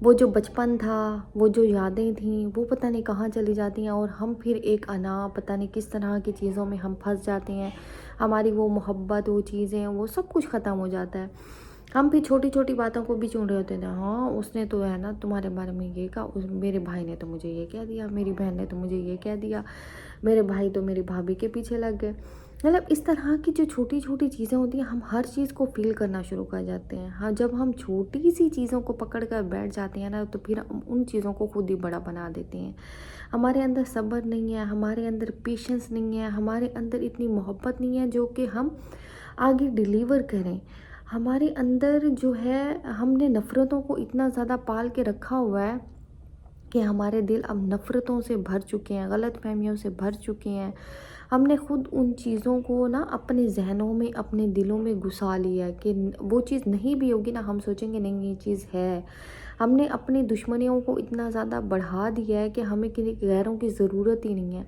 وہ جو بچپن تھا، وہ جو یادیں تھیں، وہ پتہ نہیں کہاں چلی جاتی ہیں، اور ہم پھر ایک پتہ نہیں کس طرح کی چیزوں میں ہم پھنس جاتے ہیں. ہماری وہ محبت، وہ چیزیں، وہ سب کچھ ختم ہو جاتا ہے. ہم بھی چھوٹی چھوٹی باتوں کو بھی چن رہے ہوتے ہیں. ہاں اس نے تو ہے نا تمہارے بارے میں یہ کہا، میرے بھائی نے تو مجھے یہ کہہ دیا، میری بہن نے تو مجھے یہ کہہ دیا، میرے بھائی تو میری بھابھی کے پیچھے لگ گئے. مطلب اس طرح کی جو چھوٹی چھوٹی چیزیں ہوتی ہیں، ہم ہر چیز کو فیل کرنا شروع کر جاتے ہیں. ہاں جب ہم چھوٹی سی چیزوں کو پکڑ کر بیٹھ جاتے ہیں نا، تو پھر ہم ان چیزوں کو خود ہی بڑا بنا دیتے ہیں. ہمارے اندر صبر نہیں ہے، ہمارے اندر پیشنس نہیں ہے، ہمارے اندر اتنی محبت نہیں ہے جو کہ ہم آگے ڈیلیور کریں. ہمارے اندر جو ہے، ہم نے نفرتوں کو اتنا زیادہ پال کے رکھا ہوا ہے کہ ہمارے دل اب نفرتوں سے بھر چکے ہیں، غلط فہمیوں سے بھر چکے ہیں. ہم نے خود ان چیزوں کو نا اپنے ذہنوں میں، اپنے دلوں میں گھسا لیا ہے کہ وہ چیز نہیں بھی ہوگی نا، ہم سوچیں گے نہیں یہ چیز ہے. ہم نے اپنی دشمنیوں کو اتنا زیادہ بڑھا دیا ہے کہ ہمیں کسی غیروں کی ضرورت ہی نہیں ہے.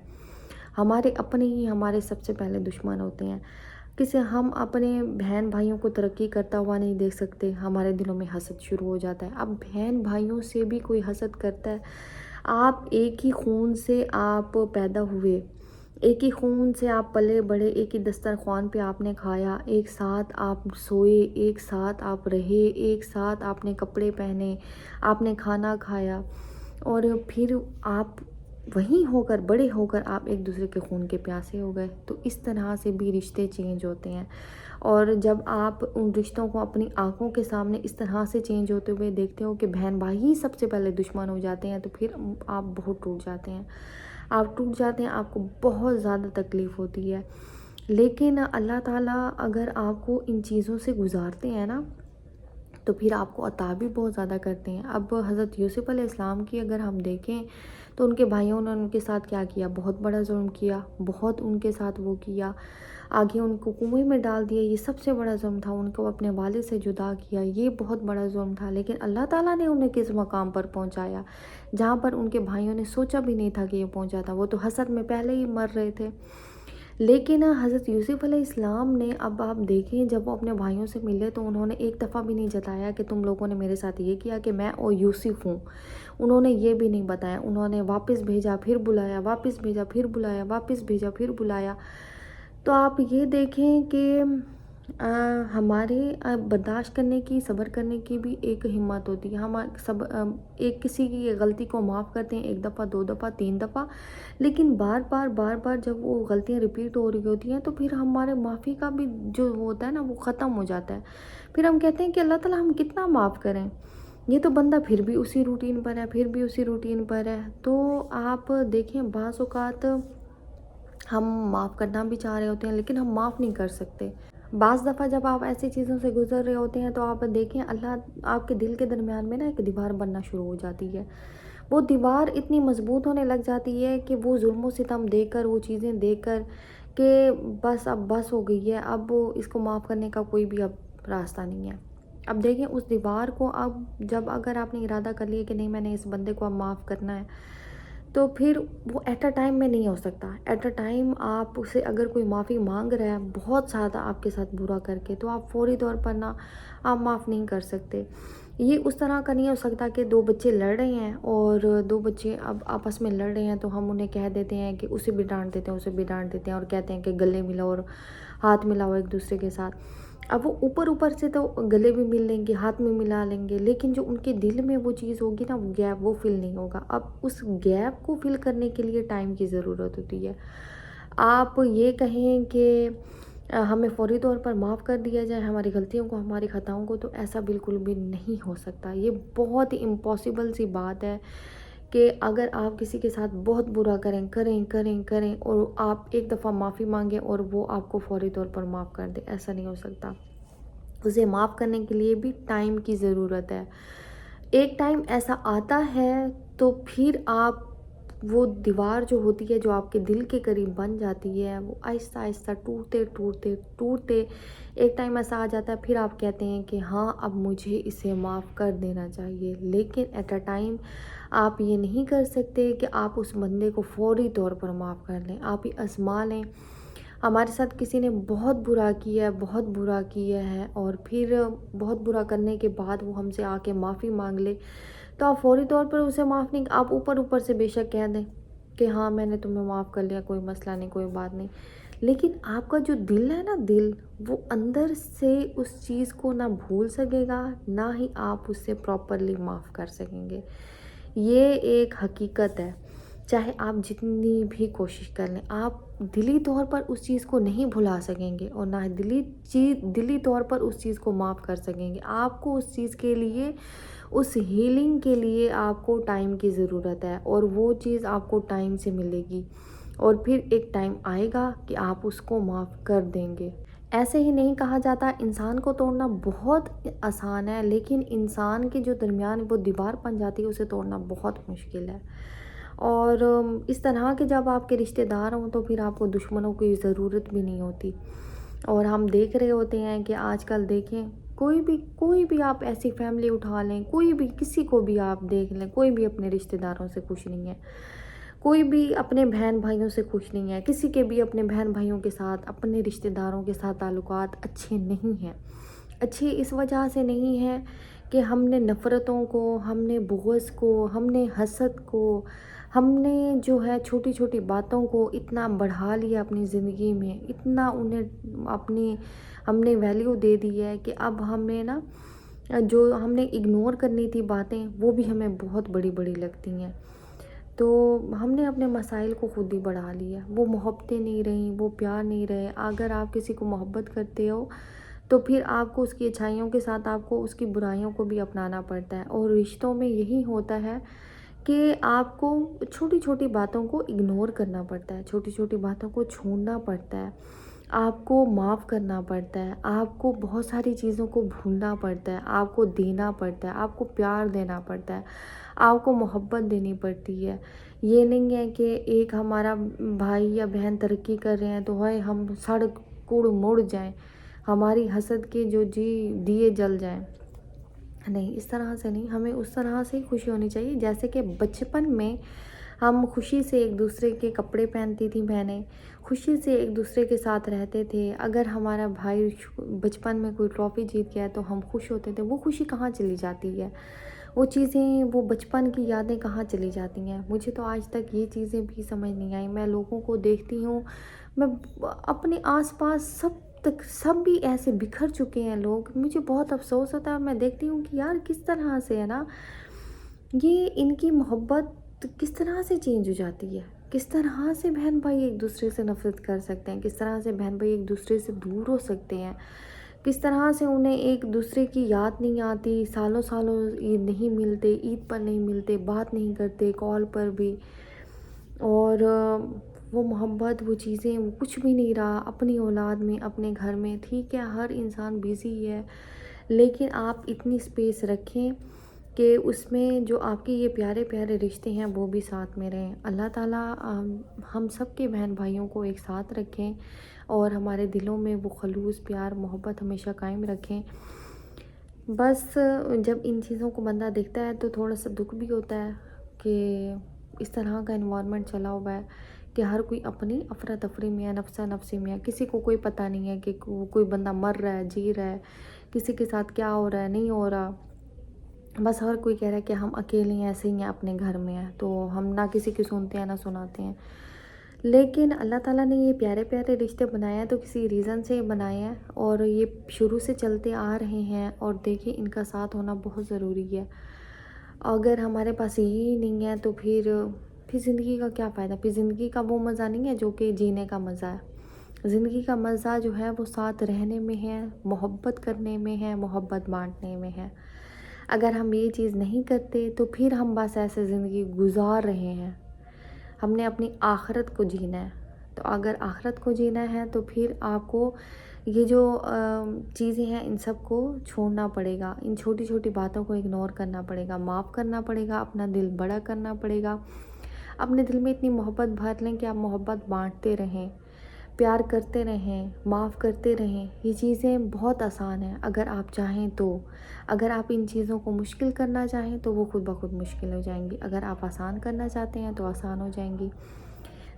ہمارے اپنے ہی ہمارے سب سے پہلے دشمن ہوتے ہیں. ہم اپنے بہن بھائیوں کو ترقی کرتا ہوا نہیں دیکھ سکتے، ہمارے دلوں میں حسد شروع ہو جاتا ہے. اب بہن بھائیوں سے بھی کوئی حسد کرتا ہے؟ آپ ایک ہی خون سے آپ پیدا ہوئے، ایک ہی خون سے آپ پلے بڑھے، ایک ہی دسترخوان پہ آپ نے کھایا، ایک ساتھ آپ سوئے، ایک ساتھ آپ رہے، ایک ساتھ آپ نے کپڑے پہنے، آپ نے کھانا کھایا، اور پھر آپ وہیں ہو کر، بڑے ہو کر آپ ایک دوسرے کے خون کے پیاسے ہو گئے. تو اس طرح سے بھی رشتے چینج ہوتے ہیں. اور جب آپ ان رشتوں کو اپنی آنکھوں کے سامنے اس طرح سے چینج ہوتے ہوئے دیکھتے ہو کہ بہن بھائی ہی سب سے پہلے دشمن ہو جاتے ہیں، تو پھر آپ بہت ٹوٹ جاتے ہیں. آپ ٹوٹ جاتے ہیں، آپ کو بہت زیادہ تکلیف ہوتی ہے. لیکن اللہ تعالیٰ اگر آپ کو ان چیزوں سے گزارتے ہیں نا، تو پھر آپ کو عطا بھی بہت زیادہ کرتے ہیں. اب حضرت یوسف علیہ السلام کی اگر ہم دیکھیں تو ان کے بھائیوں نے ان کے ساتھ کیا کیا؟ بہت بڑا ظلم کیا، بہت ان کے ساتھ وہ کیا، آگے ان کو کنویں میں ڈال دیا. یہ سب سے بڑا ظلم تھا. ان کو اپنے والد سے جدا کیا، یہ بہت بڑا ظلم تھا. لیکن اللہ تعالیٰ نے انہیں کس مقام پر پہنچایا جہاں پر ان کے بھائیوں نے سوچا بھی نہیں تھا کہ یہ پہنچا تھا. وہ تو حسد میں پہلے ہی مر رہے تھے. لیکن حضرت یوسف علیہ السلام نے، اب آپ دیکھیں جب وہ اپنے بھائیوں سے ملے تو انہوں نے ایک دفعہ بھی نہیں جتایا کہ تم لوگوں نے میرے ساتھ یہ کیا کہ میں اور یوسف ہوں. انہوں نے یہ بھی نہیں بتایا. انہوں نے واپس بھیجا، پھر بلایا، واپس بھیجا، پھر بلایا، واپس بھیجا، پھر بلایا. تو آپ یہ دیکھیں کہ ہمارے برداشت کرنے کی، صبر کرنے کی بھی ایک ہمت ہوتی ہے. ہم سب ایک کسی کی غلطی کو معاف کرتے ہیں، ایک دفعہ، دو دفعہ، تین دفعہ، لیکن بار بار جب وہ غلطیاں ریپیٹ ہو رہی ہوتی ہیں تو پھر ہمارے معافی کا بھی جو ہوتا ہے نا وہ ختم ہو جاتا ہے. پھر ہم کہتے ہیں کہ اللہ تعالیٰ ہم کتنا معاف کریں، یہ تو بندہ پھر بھی اسی روٹین پر ہے، پھر بھی اسی روٹین پر ہے. تو آپ دیکھیں بعض اوقات ہم معاف کرنا بھی چاہ رہے ہوتے ہیں لیکن ہم معاف نہیں کر سکتے. بعض دفعہ جب آپ ایسی چیزوں سے گزر رہے ہوتے ہیں تو آپ دیکھیں اللہ آپ کے دل کے درمیان میں نا ایک دیوار بننا شروع ہو جاتی ہے. وہ دیوار اتنی مضبوط ہونے لگ جاتی ہے کہ وہ ظلم و ستم دیکھ کر، وہ چیزیں دیکھ کر کہ بس اب بس ہو گئی ہے، اب اس کو معاف کرنے کا کوئی بھی اب راستہ نہیں ہے. اب دیکھیں اس دیوار کو، اب جب اگر آپ نے ارادہ کر لیا کہ نہیں میں نے اس بندے کو اب معاف کرنا ہے، تو پھر وہ ایٹ اے ٹائم میں نہیں ہو سکتا. ایٹ اے ٹائم آپ اسے اگر کوئی معافی مانگ رہا ہے بہت زیادہ آپ کے ساتھ برا کر کے، تو آپ فوری طور پر نا آپ معاف نہیں کر سکتے. یہ اس طرح کا نہیں ہو سکتا کہ دو بچے لڑ رہے ہیں اور دو بچے اب آپس میں لڑ رہے ہیں تو ہم انہیں کہہ دیتے ہیں کہ اسے بھی ڈانٹ دیتے ہیں، اسے بھی ڈانٹ دیتے ہیں، اور کہتے ہیں کہ گلے ملاؤ اور ہاتھ ملاؤ ایک دوسرے کے ساتھ. اب وہ اوپر سے تو گلے بھی مل لیں گے، ہاتھ میں ملا لیں گے، لیکن جو ان کے دل میں وہ چیز ہوگی نا، وہ گیپ وہ فل نہیں ہوگا. اب اس گیپ کو فل کرنے کے لیے ٹائم کی ضرورت ہوتی ہے. آپ یہ کہیں کہ ہمیں فوری طور پر معاف کر دیا جائے ہماری غلطیوں کو، ہماری خطاؤں کو، تو ایسا بالکل بھی نہیں ہو سکتا. یہ بہت ہی امپاسبل سی بات ہے کہ اگر آپ کسی کے ساتھ بہت برا کریں اور آپ ایک دفعہ معافی مانگیں اور وہ آپ کو فوری طور پر معاف کر دے، ایسا نہیں ہو سکتا. اسے معاف کرنے کے لیے بھی ٹائم کی ضرورت ہے. ایک ٹائم ایسا آتا ہے تو پھر آپ وہ دیوار جو ہوتی ہے، جو آپ کے دل کے قریب بن جاتی ہے، وہ آہستہ آہستہ ٹوٹتے ایک ٹائم ایسا آ جاتا ہے، پھر آپ کہتے ہیں کہ ہاں اب مجھے اسے معاف کر دینا چاہیے. لیکن ایٹ اے ٹائم آپ یہ نہیں کر سکتے کہ آپ اس بندے کو فوری طور پر معاف کر لیں. آپ ہی آزما لیں. ہمارے ساتھ کسی نے بہت برا کیا ہے اور پھر بہت برا کرنے کے بعد وہ ہم سے آ کے معافی مانگ لے، تو آپ فوری طور پر اسے معاف نہیں، آپ اوپر اوپر سے بے شک کہہ دیں کہ ہاں میں نے تمہیں معاف کر لیا، کوئی مسئلہ نہیں، کوئی بات نہیں، لیکن آپ کا جو دل ہے نا، دل وہ اندر سے اس چیز کو نہ بھول سکے گا، نہ ہی آپ اس سے پراپرلی معاف کر سکیں گے۔ یہ ایک حقیقت ہے، چاہے آپ جتنی بھی کوشش کر لیں، آپ دلی طور پر اس چیز کو نہیں بھلا سکیں گے، اور نہ دلی طور پر اس چیز کو معاف کر سکیں گے۔ آپ کو اس چیز کے لیے، اس ہیلنگ کے لیے آپ کو ٹائم کی ضرورت ہے، اور وہ چیز آپ کو ٹائم سے ملے گی، اور پھر ایک ٹائم آئے گا کہ آپ اس کو معاف کر دیں گے۔ ایسے ہی نہیں کہا جاتا انسان کو توڑنا بہت آسان ہے، لیکن انسان کے جو درمیان وہ دیوار بن جاتی ہے اسے توڑنا بہت مشکل ہے۔ اور اس طرح کے جب آپ کے رشتہ دار ہوں تو پھر آپ کو دشمنوں کی ضرورت بھی نہیں ہوتی۔ اور ہم دیکھ رہے ہوتے ہیں کہ آج کل دیکھیں، کوئی بھی آپ ایسی فیملی اٹھا لیں، کوئی بھی کسی کو بھی آپ دیکھ لیں، کوئی بھی اپنے رشتہ داروں سے خوش نہیں ہے، کوئی بھی اپنے بہن بھائیوں سے خوش نہیں ہے، کسی کے بھی اپنے بہن بھائیوں کے ساتھ، اپنے رشتہ داروں کے ساتھ تعلقات اچھے نہیں ہیں۔ اچھے اس وجہ سے نہیں ہیں کہ ہم نے نفرتوں کو، ہم نے بغض کو، ہم نے حسد کو، ہم نے جو ہے چھوٹی چھوٹی باتوں کو اتنا بڑھا لیا اپنی زندگی میں، اتنا انہیں ہم نے ویلیو دے دی ہے کہ اب ہمیں نا، جو ہم نے اگنور کرنی تھی باتیں، وہ بھی ہمیں بہت بڑی بڑی لگتی ہیں۔ تو ہم نے اپنے مسائل کو خود ہی بڑھا لیا، وہ محبتیں نہیں رہیں، وہ پیار نہیں رہے۔ اگر آپ کسی کو محبت کرتے ہو تو پھر آپ کو اس کی اچھائیوں کے ساتھ آپ کو اس کی برائیوں کو بھی اپنانا پڑتا ہے، اور رشتوں میں یہی ہوتا ہے کہ آپ کو چھوٹی چھوٹی باتوں کو اگنور کرنا پڑتا ہے، چھوٹی چھوٹی باتوں کو چھوڑنا پڑتا ہے، آپ کو معاف کرنا پڑتا ہے، آپ کو بہت ساری چیزوں کو بھولنا پڑتا ہے، آپ کو دینا پڑتا ہے، آپ کو پیار دینا پڑتا ہے، آپ کو محبت دینی پڑتی ہے۔ یہ نہیں ہے کہ ایک ہمارا بھائی یا بہن ترقی کر رہے ہیں تو ہے ہم سڑ کوڑ مڑ جائیں، ہماری حسد کے جو دیے جل جائیں۔ نہیں، اس طرح سے نہیں، ہمیں اس طرح سے خوشی ہونی چاہیے جیسے کہ بچپن میں ہم خوشی سے ایک دوسرے کے کپڑے پہنتی تھیں بہنیں، خوشی سے ایک دوسرے کے ساتھ رہتے تھے۔ اگر ہمارا بھائی بچپن میں کوئی ٹرافی جیت گیا ہے تو ہم خوش ہوتے تھے، وہ خوشی کہاں چلی جاتی ہے؟ وہ چیزیں، وہ بچپن کی یادیں کہاں چلی جاتی ہیں؟ مجھے تو آج تک یہ چیزیں بھی سمجھ نہیں آئیں۔ میں لوگوں کو دیکھتی ہوں، میں اپنے آس پاس سب بھی ایسے بکھر چکے ہیں لوگ، مجھے بہت افسوس ہوتا ہے، اور میں دیکھتی ہوں کہ یار کس طرح سے ہے نا، یہ ان کی محبت کس طرح سے چینج ہو جاتی ہے، کس طرح سے بہن بھائی ایک دوسرے سے نفرت کر سکتے ہیں، کس طرح سے بہن بھائی ایک دوسرے سے دور ہو سکتے ہیں، کس طرح سے انہیں ایک دوسرے کی یاد نہیں آتی، سالوں سالوں عید نہیں ملتے، عید پر نہیں ملتے، بات نہیں کرتے کال پر بھی، اور وہ محبت، وہ چیزیں، وہ کچھ بھی نہیں رہا اپنی اولاد میں، اپنے گھر میں۔ ٹھیک ہے، ہر انسان بیزی ہے، لیکن آپ اتنی اسپیس رکھیں کہ اس میں جو آپ کے یہ پیارے پیارے رشتے ہیں وہ بھی ساتھ میں رہیں۔ اللہ تعالیٰ ہم سب کے بہن بھائیوں کو ایک ساتھ رکھیں، اور ہمارے دلوں میں وہ خلوص، پیار، محبت ہمیشہ قائم رکھیں۔ بس جب ان چیزوں کو بندہ دیکھتا ہے تو تھوڑا سا دکھ بھی ہوتا ہے کہ اس طرح کا انوائرمنٹ چلا ہوا ہے کہ ہر کوئی اپنی افراتفری میں ہے، نفسا نفسی میں ہے، کسی کو کوئی پتہ نہیں ہے کہ کوئی بندہ مر رہا ہے، جی رہا ہے، کسی کے ساتھ کیا ہو رہا ہے، نہیں ہو رہا۔ بس ہر کوئی کہہ رہا ہے کہ ہم اکیلے ہیں، ایسے ہی ہیں، اپنے گھر میں ہیں، تو ہم نہ کسی کی سنتے ہیں نہ سناتے ہیں۔ لیکن اللہ تعالیٰ نے یہ پیارے پیارے رشتے بنائے ہیں تو کسی ریزن سے بنائے ہیں، اور یہ شروع سے چلتے آ رہے ہیں، اور دیکھیں ان کا ساتھ ہونا بہت ضروری ہے۔ اگر ہمارے پاس یہی نہیں ہے تو پھر زندگی کا کیا فائدہ؟ پھر زندگی کا وہ مزہ نہیں ہے جو کہ جینے کا مزہ ہے۔ زندگی کا مزہ جو ہے وہ ساتھ رہنے میں ہے، محبت کرنے میں ہے، محبت بانٹنے میں ہے۔ اگر ہم یہ چیز نہیں کرتے تو پھر ہم بس ایسے زندگی گزار رہے ہیں۔ ہم نے اپنی آخرت کو جینا ہے، تو اگر آخرت کو جینا ہے تو پھر آپ کو یہ جو چیزیں ہیں ان سب کو چھوڑنا پڑے گا، ان چھوٹی چھوٹی باتوں کو اگنور کرنا پڑے گا، معاف کرنا پڑے گا، اپنا دل بڑا کرنا پڑے گا، اپنے دل میں اتنی محبت بھر لیں کہ آپ محبت بانٹتے رہیں، پیار کرتے رہیں، معاف کرتے رہیں۔ یہ چیزیں بہت آسان ہیں اگر آپ چاہیں تو۔ اگر آپ ان چیزوں کو مشکل کرنا چاہیں تو وہ خود بخود مشکل ہو جائیں گی، اگر آپ آسان کرنا چاہتے ہیں تو آسان ہو جائیں گی۔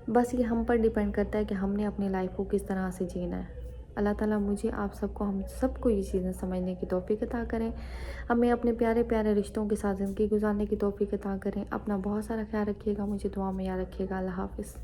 بس یہ ہم پر ڈیپینڈ کرتا ہے کہ ہم نے اپنی لائف کو کس طرح سے جینا ہے۔ اللہ تعالیٰ مجھے آپ سب کو ہم سب کو یہ چیزیں سمجھنے کی توفیق عطا کریں، ہمیں اپنے پیارے پیارے رشتوں کے ساتھ زندگی گزارنے کی توفیق عطا کریں۔ اپنا بہت سارا خیال رکھیے گا، مجھے دعا میں یاد رکھیے گا۔ اللہ حافظ۔